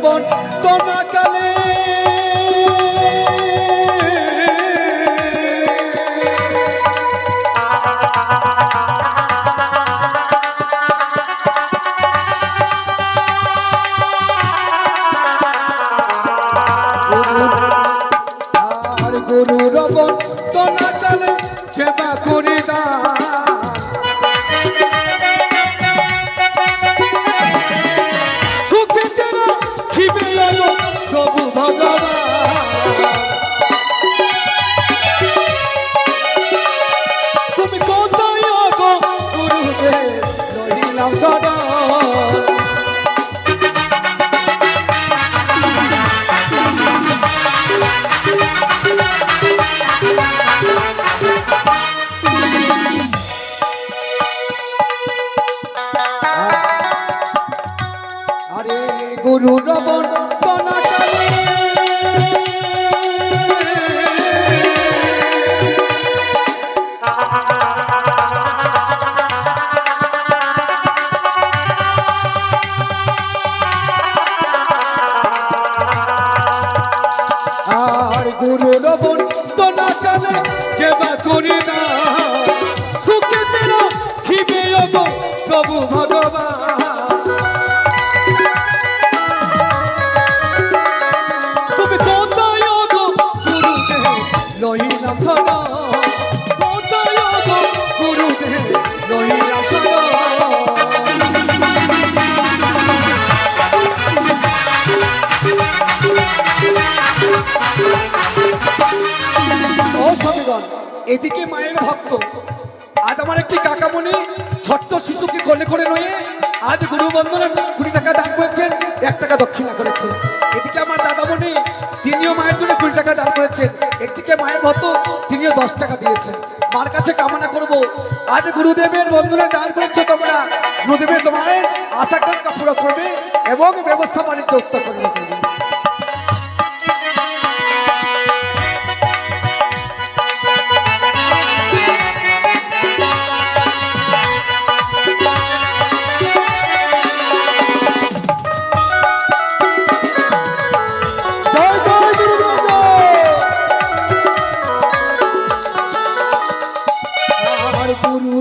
রবন কনাকালে আর গুরু রবন কনাকালে সেবা করি দান প্রভু ভগবান তুমি কোথায় গো গুরুদেব রহিলাম সদা আরে গুরু রবন কনাকালে আর গুরু রবন কনাকালে সেবা করি না সুখে তেরা খিবে গো প্রভু ভগবান তুমি কোথায় গো গুরুদেব রহিলাম সদা কোথায় গো গুরুদেব রহিলাম সদা ও স্বামীগণ এদিকে মায়ের ভক্ত আজ আমার একটি কাকামণি ছোট্ট শিশুকে কোলে করে নয়ে আজ গুরু বন্দনা 20 টাকা দান করেছেন 1 টাকা দক্ষিণা করেছেন এদিকে আমার দাদামণি তিনিও মায়ের জন্য 20 টাকা দান করেছেন একদিকে মায়ের ভক্ত তিনিও 10 টাকা দিয়েছেন মার কাছে কামনা করব আজ গুরুদেবের বন্দনা দান করেছে তোমরা গুরুদেবের তোমার আশা আকাঙ্ক্ষা পুরো করবে এবং ব্যবস্থা বাণিজ্য করবে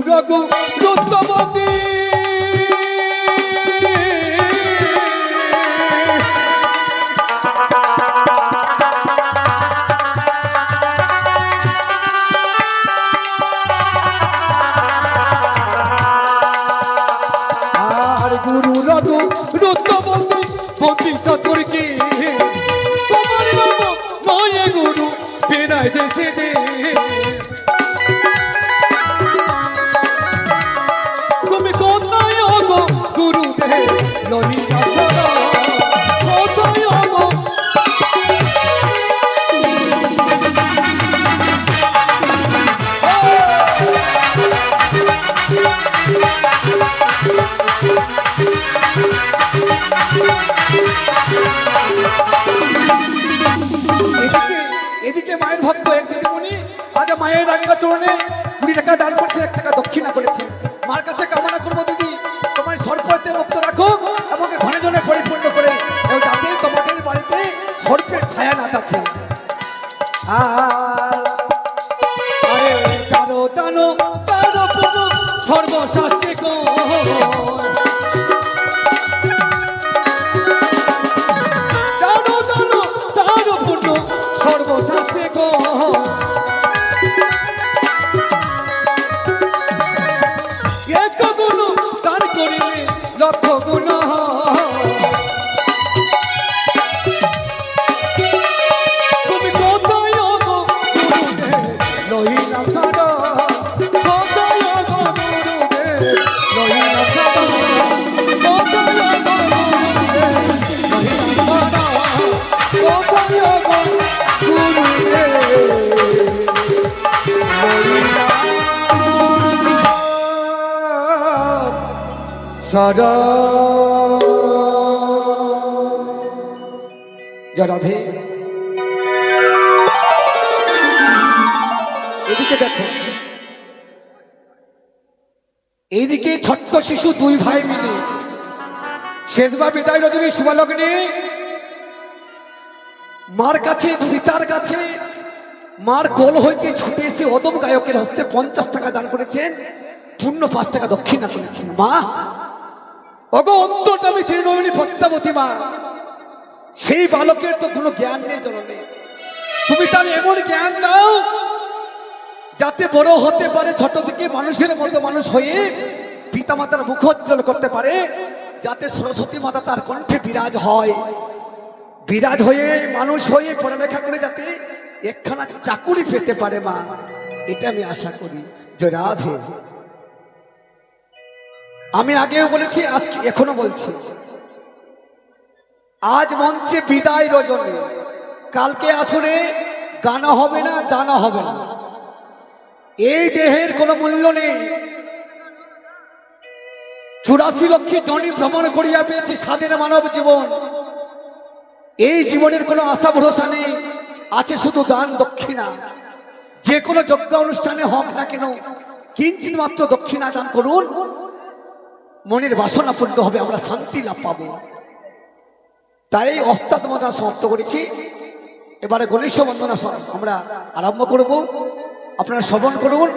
রঘু রুদ্রবতী আর গুরু রঘু রুদ্রবতী বতী চতুর্থী তোমার নাম নয় গুরু বেড়ায় দেশে দে গুরুদেব রহিলাম সদা কোথায় গো এদিকে মায়ের ভক্ত এক দিদিমণি আজ মায়ের রাঙ্গা চরণে 20 টাকা দান করছে 1 টাকা দক্ষিণা করেছে মার কাছে কামনা করবো দিদি তোমার সর্পতে মুক্ত রাখো এবং ধনে ধনে পরিপূর্ণ করে যাতে তোমাদের বাড়িতে সর্পের ছায়া না থাকে আরে তারো দানো তারো পুজো সর্বশাস্ত্রে দানো দানো তারো পুজো সর্বশাস্ত্রে দান করিলে লক্ষ গুণ তুমি কোথায় গো গুরুদেব রহিলাম সদা কোথায় গো গুরুদেব রহিলাম সদা কোথায় গো গুরুদেব রহিলাম সদা কোথায় গো গুরুদেব রহিলাম সদা রাধে এদিকে দেখো এইদিকে ছোট্ট শিশু 2 ভাই মিলে শেষবার বিদায় রজনী শুভলগ্নে মার কাছে পিতার কাছে মার কোল হইতে ছুটে এসে অদম গায়কের হস্তে 50 টাকা দান করেছেন, পূর্ণ 5 টাকা দক্ষিণা করেছেন। মা অগো অন্তর্যামী ত্রিনয়নী পদ্মাবতী মা, সেই বালকের তো কোনো জ্ঞান নেই জননী, তুমি তার এমন জ্ঞান দাও যাতে বড় হতে পারে, ছোট থেকে মানুষের মতো মানুষ হয়ে পিতামাতার মুখোজ্জ্বল করতে পারে, যাতে সরস্বতী মাতা তার কণ্ঠে বিরাজ হয়, বিরাজ হয়ে মানুষ হয়ে পড়ালেখা করে যাতে একখানা চাকুরি পেতে পারে। মা এটা আমি আশা করি। জয় রাধে। আমি আগেও বলেছি, আজকে এখনো বলছি, আজ মঞ্চে বিদায় রজনী, কালকে আসরে গানা হবে না, দানা হবে না। এই দেহের কোনো মূল্য নেই। 84 লক্ষ জনি ভ্রমণ করিয়া পেয়েছি স্বাধীন মানব জীবন। এই জীবনের কোনো আশা ভরসা নেই, আছে শুধু দান দক্ষিণা। যে কোনো যজ্ঞ অনুষ্ঠানে হোক না কেন, কিঞ্চিত মাত্র দক্ষিণা দান করুন, মনের বাসনা পূর্ণ হবে, আমরা শান্তি লাভ পাবো। তাই ওস্তাদ বন্দনা সমাপ্ত করেছি। এবারে গণেশ বন্দনা আমরা আরম্ভ করব, আপনারা শ্রবণ করুন।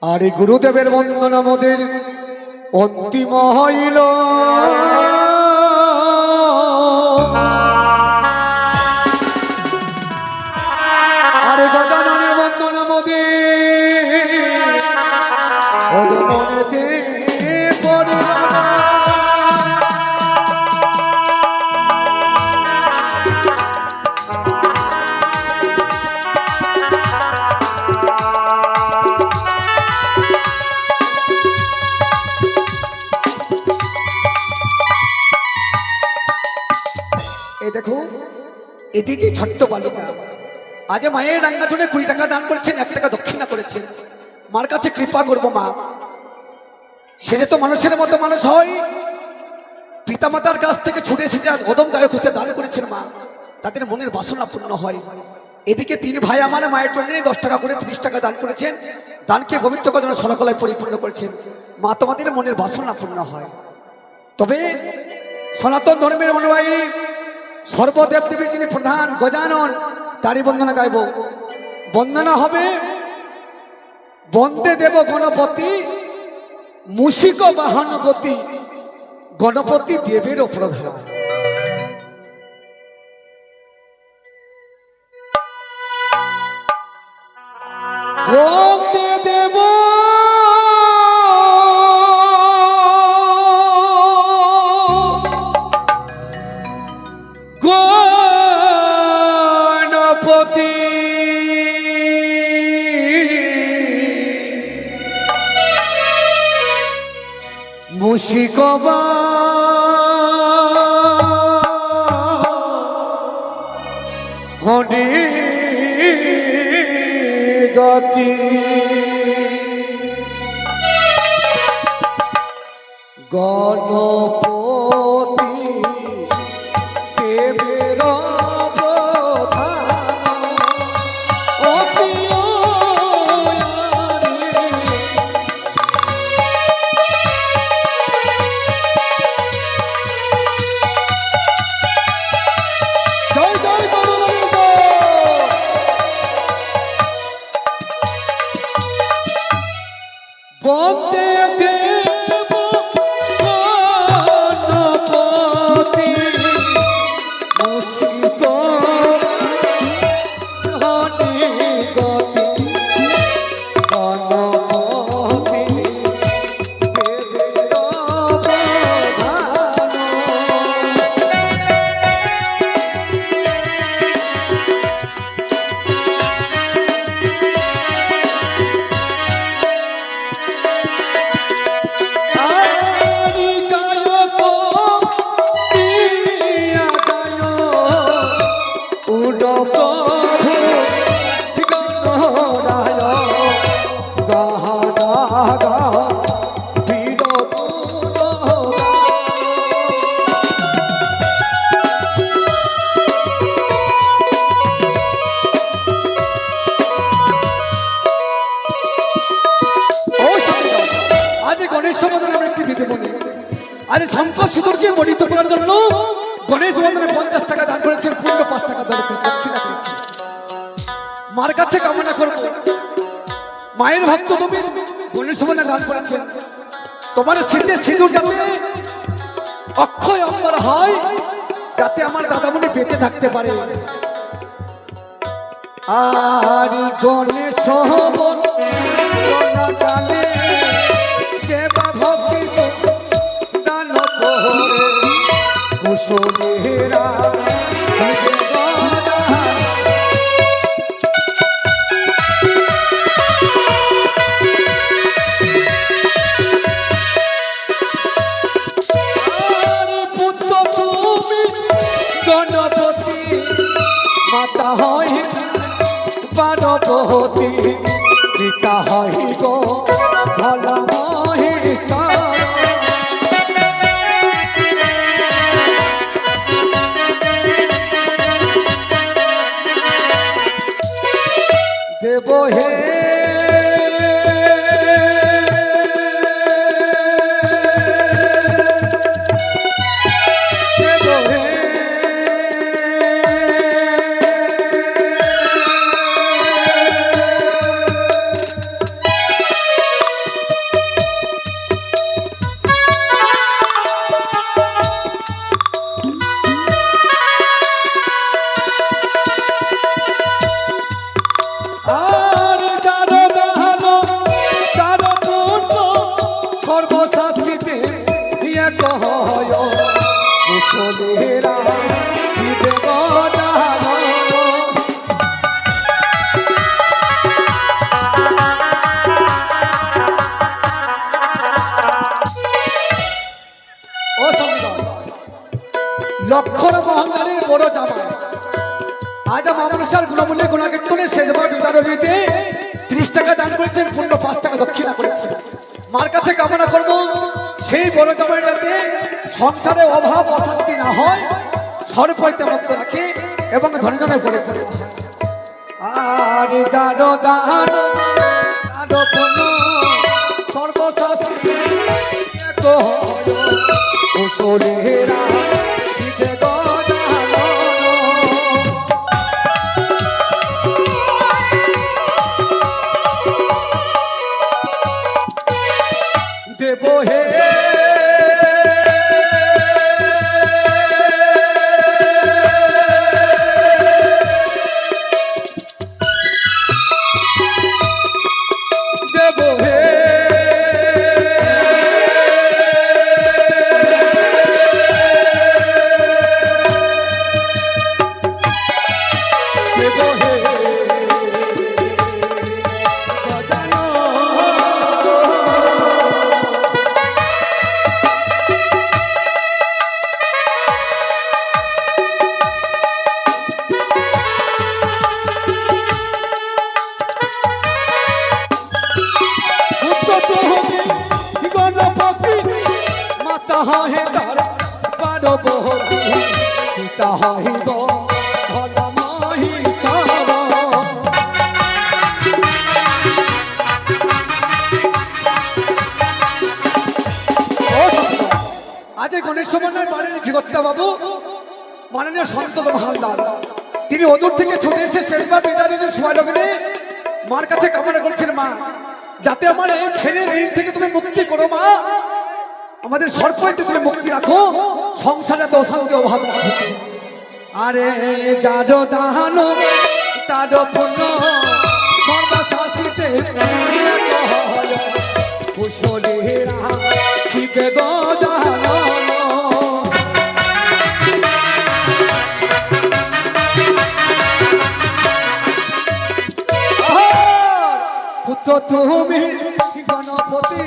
আর এই গুরুদেবের বন্দনা মোদের অন্তিম হইল, আরে গজাননের বন্দনা মোদের মনেতে পড়ে। দেখো এদিকে ছোট্ট বালিকা আজ মায়ের রাঙ্গাচনে 20 টাকা দান করেছেন, 1 টাকা দক্ষিণা করেছেন। মার কাছে কৃপা করবো মা, সে যে তো মানুষের মতো মানুষ হয়, পিতামাতার কাছ থেকে ছুটে এসেছে, আজ অদম গায়ক হতে দান করেছেন। মা তাদের মনের বাসনা পূর্ণ হয়। এদিকে 3 ভাই আমার মায়ের জন্য 10 টাকা করে 30 টাকা দান করেছেন, দানকে পবিত্র করার জন্য সলকলায় পরিপূর্ণ করেছেন। মা তোমাদের মনের বাসনা পূর্ণ হয়। তবে সনাতন ধর্মের অনুযায়ী সর্বদেব দেবীর যিনি প্রধান গজানন, তারই বন্দনা গাইব। বন্দনা হবে বন্দে দেব গণপতি মুশিক বাহন গতি, গণপতি দেবেরও প্রধান। বন্দে দেব গণপতি মুশিক বাহনে গতি, গণপতি দেবের প্রধান, অতি জয় জয় গণপতি। বন্দে দেব গণপতি মুশিক বাহনে গতি, গণপতি দেবের প্রধান। আরি গায়ক দিয়া গায়ক উড প্রভু গণরায়, গাহা গা বীর গুণ আজ গণেশ বন্দনা আমরা একটি বিধি বলি। আজ শঙ্কর সিঁদুরকে মরিত করার জন্য গণেশ বন্ধনে 50 টাকা দান করেছেন, পূর্ণ 5 টাকা দক্ষিণা করেছেন। মার কাছে কামনা করব, মায়ের ভক্ত তুমি গণেশ বন্ধনে দান করেছেন, তোমার শীতে সিঁদুর যাতে অক্ষয় অম্বর হয়, যাতে আমার দাদামণি বেঁচে থাকতে পারে। আর গণেশ কালে যে ভক্তি দান করে কুশলেরা পুত্র তুমি গণপতি মাতা হয় পার্বতী, পিতা হইব ভোলা মহেশ্বর। দেব হে সর্বশাস্ত্রীতে কুশলেরা দেব লক্ষণ অহংকারের বড় জামা। আজ মামনসার গুণমূল্যে গুণাকীর্তনে শেষবার বিদারণীতে 30 টাকা দান করেছেন, পূর্ণ 5 টাকা দক্ষিণা করেছেন। মার কাছে কামনা করব সেই বড় জামাই যাতে সংসারে অভাব অশান্তি না হয়, সর্বৈতে মুক্ত রাখে এবং ধনী জনের পরে পড়ে। আর যারো দান তারো পুণ্য সর্বশাস্ত্রী কুশলেরা দিতে দেব হে দেব হে দেব হে গণপতি মাতা হয় তার পার্বতী, পিতা হইব ভোলা মহেশ্বর। আজ গণেশ সমন্বয়ের বাড়ির গৃহত্তা বাবু মাননীয় সন্তত হালদার, তিনি অদূর থেকে ছুটে এসে শেষবার বিদায়ের সময় লগ্নে মার কাছে কামনা করছেন, মা যাতে আমার এই ছেলের ঋণ থেকে তুমি মুক্তি করো, মা আমাদের সর্বৈতে তুমি মুক্তি রাখো, সংসারে তো অশান্তি অভাব না। আরে যারো দান তারো পুণ্য সর্বশাস্ত্রীতে কুশলেরা শিবে গজানন। পুত্র তুমি গণপতি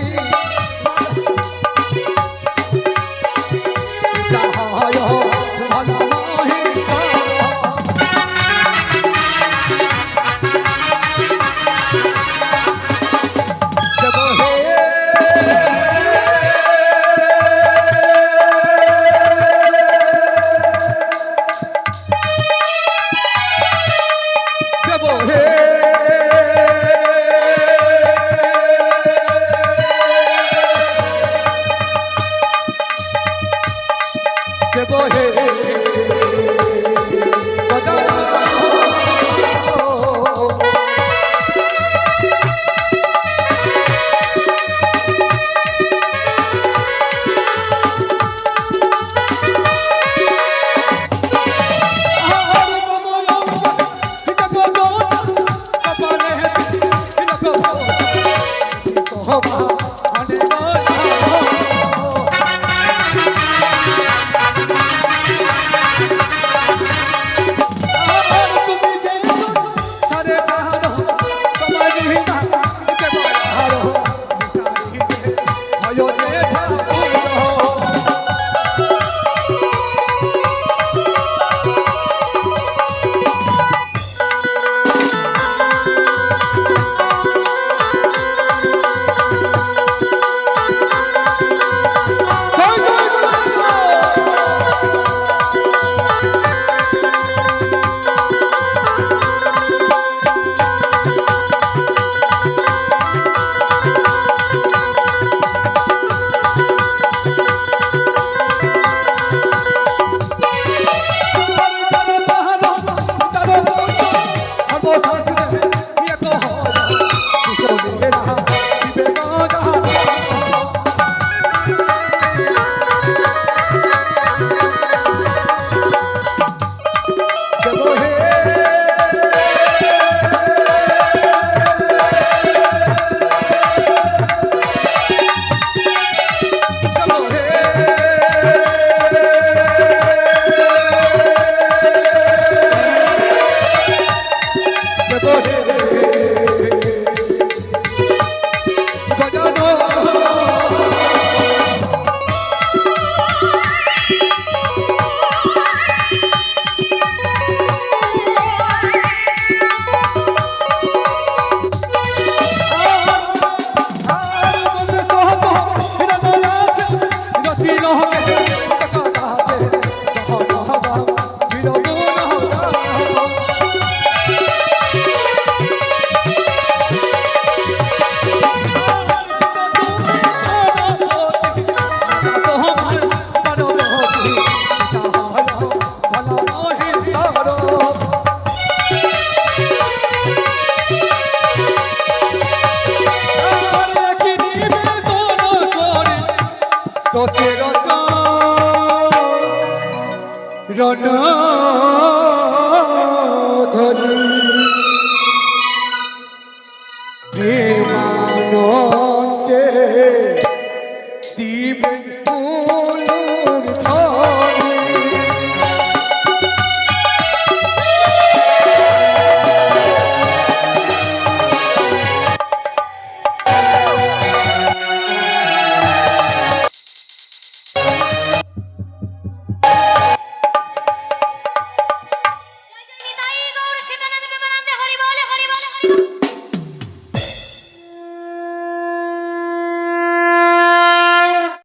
রণধ্বনি